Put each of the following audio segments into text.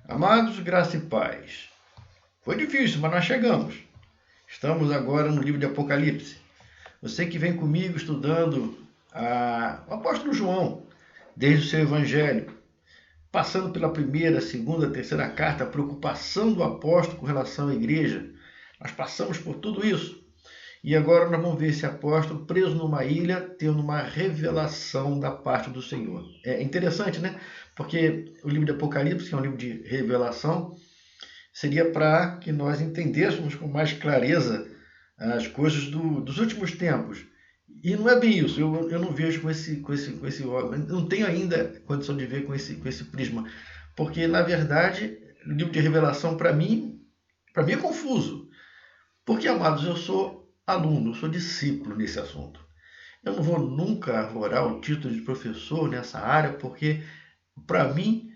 Amados, graça e paz. Foi difícil, mas nós chegamos. Estamos agora no livro de Apocalipse. Você que vem comigo estudando o apóstolo João, desde o seu evangelho, passando pela primeira, segunda, terceira carta, a preocupação do apóstolo com relação à igreja. Nós passamos por tudo isso. E agora nós vamos ver esse apóstolo preso numa ilha, tendo uma revelação da parte do Senhor. É interessante, né? Porque o livro de Apocalipse, que é um livro de revelação, seria para que nós entendêssemos com mais clareza as coisas dos últimos tempos. E não é bem isso, eu não vejo com esse não tenho ainda condição de ver com esse prisma. Porque, na verdade, o livro de revelação, para mim é confuso. Porque, amados, eu sou aluno, eu sou discípulo nesse assunto. Eu não vou nunca arvorar o título de professor nessa área, porque, para mim,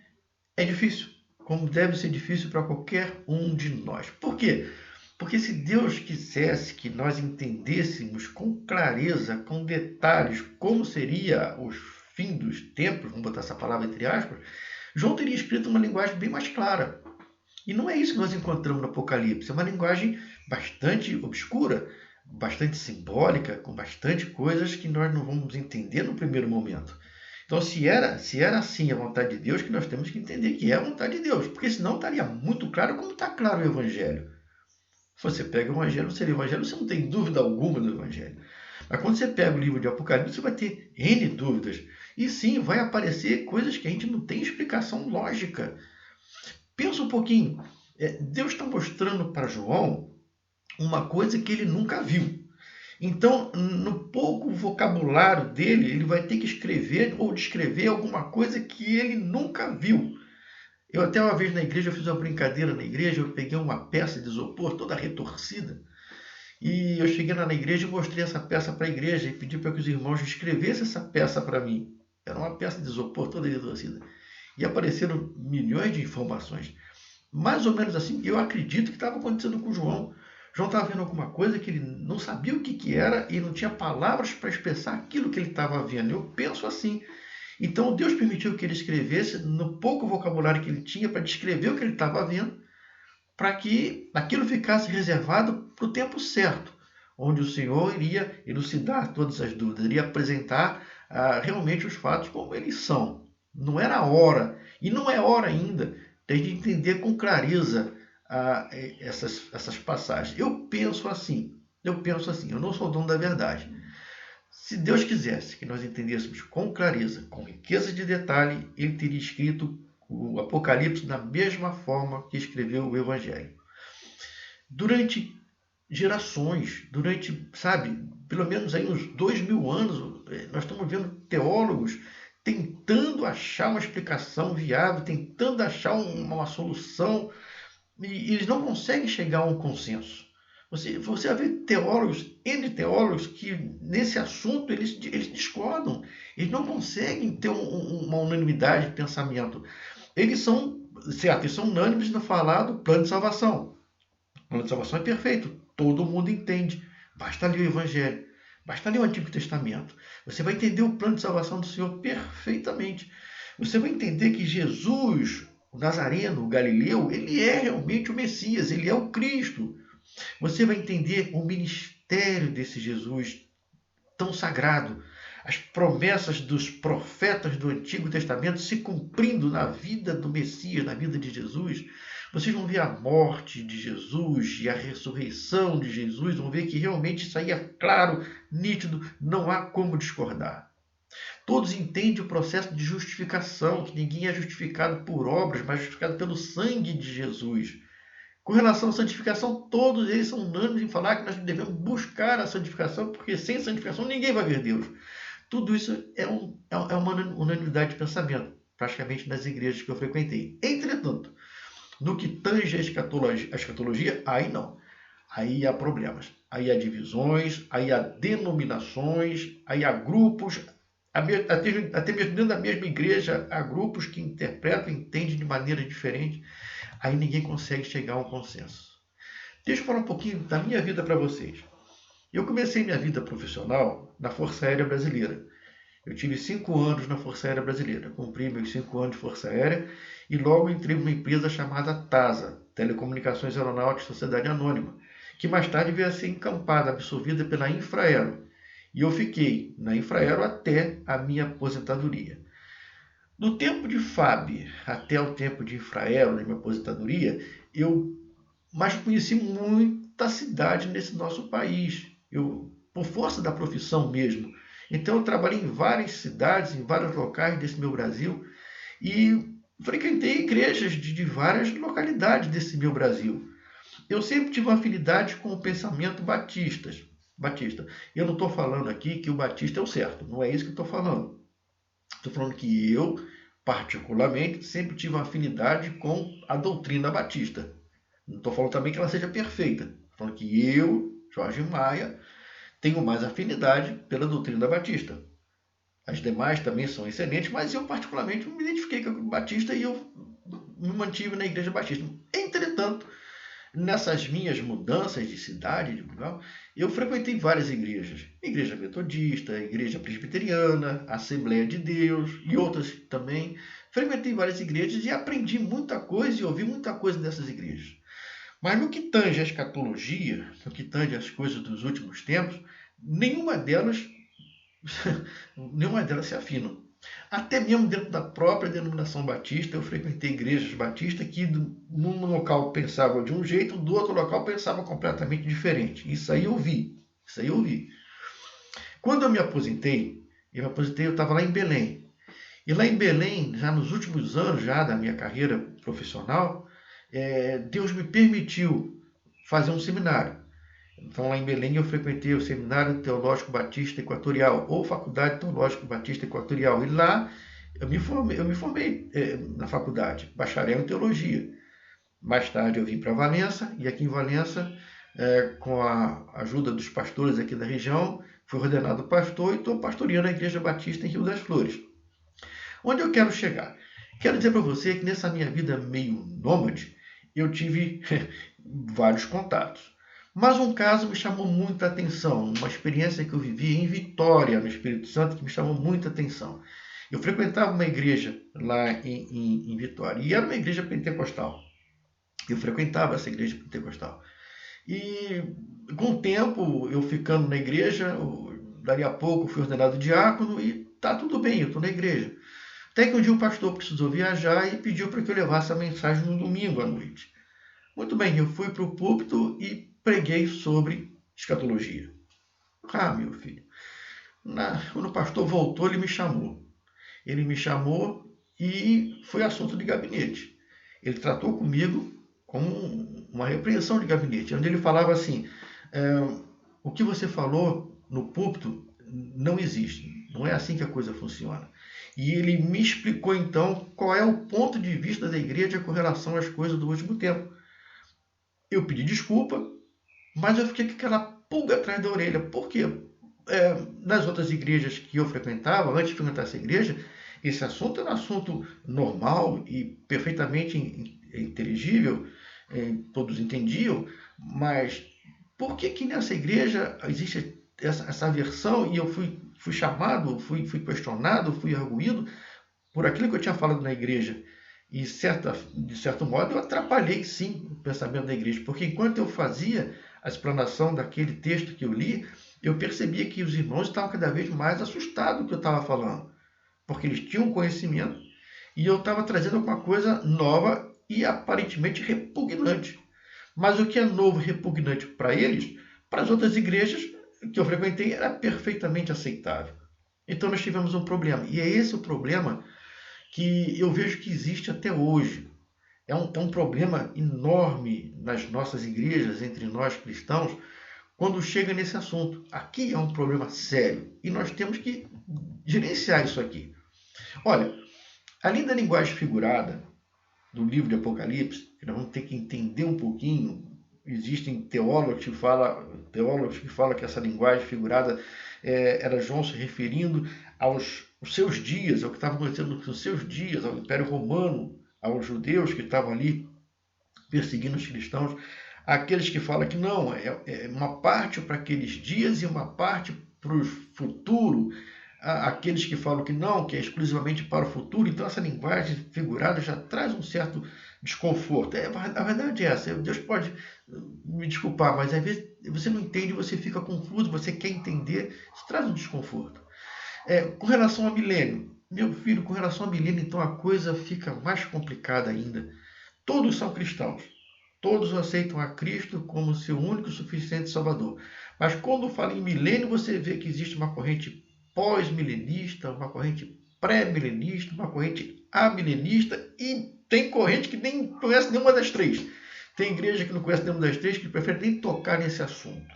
é difícil, como deve ser difícil para qualquer um de nós. Por quê? Porque se Deus quisesse que nós entendêssemos com clareza, com detalhes, como seria o fim dos tempos, vamos botar essa palavra entre aspas, João teria escrito uma linguagem bem mais clara. E não é isso que nós encontramos no Apocalipse. É uma linguagem bastante obscura, bastante simbólica, com bastante coisas que nós não vamos entender no primeiro momento. Então, se era assim a vontade de Deus, que nós temos que entender que é a vontade de Deus, porque senão estaria muito claro como está claro o Evangelho. Se você pega o Evangelho, você não tem dúvida alguma do Evangelho. Mas quando você pega o livro de Apocalipse, você vai ter N dúvidas. E sim, vai aparecer coisas que a gente não tem explicação lógica. Pensa um pouquinho. Deus está mostrando para João uma coisa que ele nunca viu. Então, no pouco vocabulário dele, ele vai ter que escrever ou descrever alguma coisa que ele nunca viu. Eu até uma vez na igreja, eu fiz uma brincadeira na igreja, eu peguei uma peça de isopor toda retorcida, e eu cheguei lá na igreja e mostrei essa peça para a igreja e pedi para que os irmãos escrevessem essa peça para mim. Era uma peça de isopor toda retorcida. E apareceram milhões de informações. Mais ou menos assim, eu acredito que estava acontecendo com o João. João estava vendo alguma coisa que ele não sabia o que era e não tinha palavras para expressar aquilo que ele estava vendo. Eu penso assim. Então Deus permitiu que ele escrevesse no pouco vocabulário que ele tinha para descrever o que ele estava vendo, para que aquilo ficasse reservado para o tempo certo, onde o Senhor iria elucidar todas as dúvidas, iria apresentar realmente os fatos como eles são. Não era a hora, e não é hora ainda, de entender com clareza essas passagens. Eu penso assim, eu não sou dono da verdade. Se Deus quisesse que nós entendêssemos com clareza, com riqueza de detalhe, ele teria escrito o Apocalipse da mesma forma que escreveu o Evangelho. Durante gerações, pelo menos aí uns 2000 anos, nós estamos vendo teólogos tentando achar uma explicação viável, tentando achar uma solução, e eles não conseguem chegar a um consenso. Você vai ver N teólogos, que nesse assunto eles discordam. Eles não conseguem ter uma unanimidade de pensamento. Eles são unânimes no falar do plano de salvação. O plano de salvação é perfeito, todo mundo entende. Basta ler o Evangelho, basta ler o Antigo Testamento. Você vai entender o plano de salvação do Senhor perfeitamente. Você vai entender que Jesus, o Nazareno, o Galileu, ele é realmente o Messias, ele é o Cristo. Você vai entender o ministério desse Jesus tão sagrado, as promessas dos profetas do Antigo Testamento se cumprindo na vida do Messias, na vida de Jesus. Vocês vão ver a morte de Jesus e a ressurreição de Jesus, vão ver que realmente isso aí é claro, nítido, não há como discordar. Todos entendem o processo de justificação, que ninguém é justificado por obras, mas justificado pelo sangue de Jesus. Com relação à santificação, todos eles são unânimes em falar que nós devemos buscar a santificação, porque sem santificação ninguém vai ver Deus. Tudo isso é uma unanimidade de pensamento, praticamente nas igrejas que eu frequentei. Entretanto, no que tange a escatologia, aí não. Aí há problemas, aí há divisões, aí há denominações, aí há grupos, até mesmo dentro da mesma igreja, há grupos que interpretam e entendem de maneira diferente. Aí ninguém consegue chegar a um consenso. Deixa eu falar um pouquinho da minha vida para vocês. Eu comecei minha vida profissional na Força Aérea Brasileira. Eu tive 5 anos na Força Aérea Brasileira. Cumpri meus 5 anos de Força Aérea e logo entrei numa empresa chamada TASA, Telecomunicações Aeronáuticas Sociedade Anônima, que mais tarde veio a ser encampada, absorvida pela Infraero. E eu fiquei na Infraero até a minha aposentadoria. Do tempo de FAB até o tempo de Infraero, na minha aposentadoria, eu conheci muita cidade nesse nosso país. Por força da profissão mesmo. Então eu trabalhei em várias cidades, em vários locais desse meu Brasil e frequentei igrejas de várias localidades desse meu Brasil. Eu sempre tive uma afinidade com o pensamento batista. Eu não estou falando aqui que o batista é o certo, não é isso que eu estou falando. Estou falando que eu, particularmente, sempre tive uma afinidade com a doutrina batista. Não estou falando também que ela seja perfeita. Estou falando que eu, Jorge Maia, tenho mais afinidade pela doutrina batista. As demais também são excelentes, mas eu particularmente me identifiquei com a batista e eu me mantive na igreja batista. Entretanto, nessas minhas mudanças de cidade, de lugar, eu frequentei várias igrejas. Igreja Metodista, Igreja Presbiteriana, Assembleia de Deus e outras também. Frequentei várias igrejas e aprendi muita coisa e ouvi muita coisa dessas igrejas. Mas no que tange a escatologia, no que tange as coisas dos últimos tempos, nenhuma delas se afinam. Até mesmo dentro da própria denominação batista, eu frequentei igrejas batistas que num local pensavam de um jeito, do outro local pensavam completamente diferente. Isso aí eu vi. Quando eu me aposentei, eu estava lá em Belém. E lá em Belém, já nos últimos anos já da minha carreira profissional, Deus me permitiu fazer um seminário. Então, lá em Belém, eu frequentei o Seminário Teológico Batista Equatorial, ou Faculdade Teológica Batista Equatorial. E lá eu me formei na faculdade, bacharel em teologia. Mais tarde eu vim para Valença, e aqui em Valença, com a ajuda dos pastores aqui da região, fui ordenado pastor e estou pastoreando a Igreja Batista em Rio das Flores. Onde eu quero chegar? Quero dizer para você que nessa minha vida meio nômade, eu tive vários contatos. Mas um caso me chamou muita atenção, uma experiência que eu vivi em Vitória, no Espírito Santo, que me chamou muita atenção. Eu frequentava uma igreja lá em Vitória, e era uma igreja pentecostal. Eu frequentava essa igreja pentecostal. E com o tempo, eu ficando na igreja, dali a pouco fui ordenado diácono e tá tudo bem, eu estou na igreja. Até que um dia o pastor precisou viajar e pediu para que eu levasse a mensagem no domingo à noite. Muito bem, eu fui para o púlpito e preguei sobre escatologia. Ah, meu filho. Quando o pastor voltou, ele me chamou. Ele me chamou e foi assunto de gabinete. Ele tratou comigo como uma repreensão de gabinete, onde ele falava assim, o que você falou no púlpito não existe. Não é assim que a coisa funciona. E ele me explicou então qual é o ponto de vista da igreja com relação às coisas do último tempo. Eu pedi desculpa, mas eu fiquei com aquela pulga atrás da orelha. Por quê? Nas outras igrejas que eu frequentava, antes de frequentar essa igreja, esse assunto era um assunto normal e perfeitamente inteligível, todos entendiam, mas por que nessa igreja existe essa aversão e eu fui chamado, fui questionado, fui arguído por aquilo que eu tinha falado na igreja? E, de certo modo, eu atrapalhei, sim, o pensamento da igreja, porque enquanto eu fazia a explanação daquele texto que eu li, eu percebia que os irmãos estavam cada vez mais assustados com o que eu estava falando, porque eles tinham conhecimento e eu estava trazendo alguma coisa nova e aparentemente repugnante. Mas o que é novo e repugnante para eles, para as outras igrejas que eu frequentei, era perfeitamente aceitável. Então nós tivemos um problema, e é esse o problema que eu vejo que existe até hoje. É um problema enorme nas nossas igrejas, entre nós cristãos, quando chega nesse assunto. Aqui é um problema sério e nós temos que gerenciar isso aqui. Olha, além da linguagem figurada do livro de Apocalipse, que nós vamos ter que entender um pouquinho, existem teólogos que falam que essa linguagem figurada era João se referindo aos seus dias, ao que estava acontecendo nos seus dias, ao Império Romano, aos judeus que estavam ali perseguindo os cristãos, aqueles que falam que não, é uma parte para aqueles dias e uma parte para o futuro, aqueles que falam que não, que é exclusivamente para o futuro. Então essa linguagem figurada já traz um certo desconforto. A verdade é essa. Deus pode me desculpar, mas às vezes você não entende, você fica confuso, você quer entender, isso traz um desconforto. Com relação ao milênio, meu filho, com relação ao milênio, então a coisa fica mais complicada ainda. Todos são cristãos. Todos aceitam a Cristo como seu único e suficiente Salvador. Mas quando fala em milênio, você vê que existe uma corrente pós-milenista, uma corrente pré-milenista, uma corrente amilenista e tem corrente que nem conhece nenhuma das três. Tem igreja que não conhece nenhuma das três, que prefere nem tocar nesse assunto.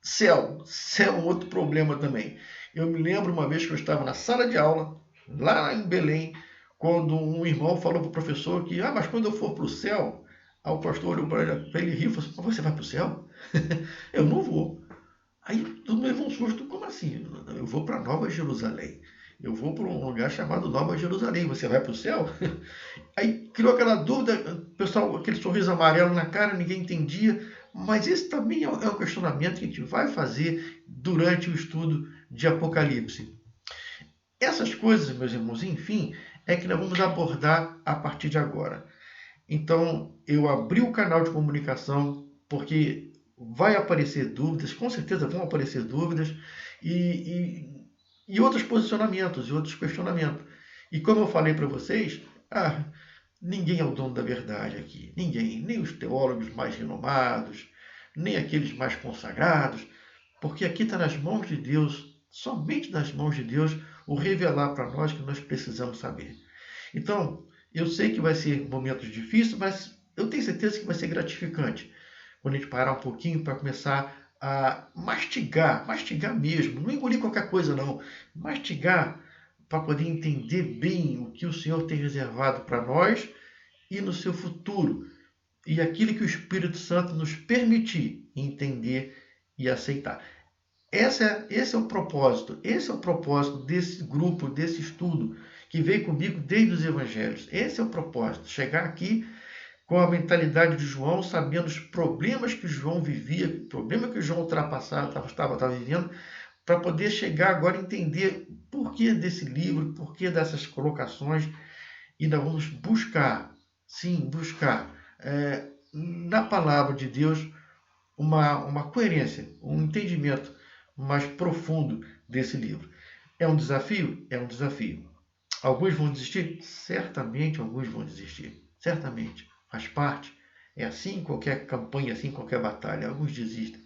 Céu é um outro problema também. Eu me lembro uma vez que eu estava na sala de aula, lá em Belém, quando um irmão falou para o professor que, mas quando eu for para o céu, o pastor olhou para ele e riu e falou assim, você vai para o céu? Eu não vou. Aí todo mundo levou um susto, como assim? Eu vou para Nova Jerusalém. Eu vou para um lugar chamado Nova Jerusalém. Você vai para o céu? Aí criou aquela dúvida, pessoal, aquele sorriso amarelo na cara, ninguém entendia. Mas esse também é um questionamento que a gente vai fazer durante o estudo de Apocalipse. Essas coisas, meus irmãos, enfim, é que nós vamos abordar a partir de agora. Então, eu abri o canal de comunicação porque vai aparecer dúvidas, com certeza vão aparecer dúvidas e outros posicionamentos, e outros questionamentos. E como eu falei para vocês, ninguém é o dono da verdade aqui. Ninguém, nem os teólogos mais renomados, nem aqueles mais consagrados, porque aqui está nas mãos de Deus, somente nas mãos de Deus, o revelar para nós que nós precisamos saber. Então, eu sei que vai ser momentos difíceis, mas eu tenho certeza que vai ser gratificante. Quando a gente parar um pouquinho para começar a mastigar mesmo, não engolir qualquer coisa não, mastigar para poder entender bem o que o Senhor tem reservado para nós e no seu futuro. E aquilo que o Espírito Santo nos permitir entender e aceitar. Esse é o propósito desse grupo, desse estudo, que veio comigo desde os evangelhos. Esse é o propósito, chegar aqui com a mentalidade de João, sabendo os problemas que João vivia, o problema que João estava vivendo, para poder chegar agora a entender por que desse livro, por que dessas colocações, e nós vamos buscar na palavra de Deus uma coerência, um entendimento mais profundo desse livro. É um desafio? É um desafio. Alguns vão desistir? Certamente alguns vão desistir. Certamente. Faz parte. É assim qualquer campanha, assim qualquer batalha. Alguns desistem.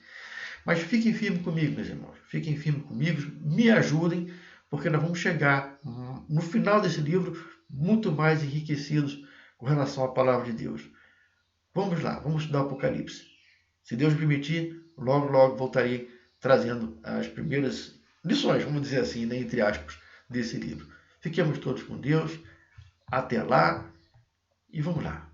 Mas fiquem firmes comigo, meus irmãos. Fiquem firmes comigo. Me ajudem, porque nós vamos chegar no final desse livro muito mais enriquecidos com relação à palavra de Deus. Vamos lá, vamos estudar o Apocalipse. Se Deus permitir, logo, logo voltarei trazendo as primeiras lições, vamos dizer assim, né, entre aspas, desse livro. Fiquemos todos com Deus. Até lá e vamos lá.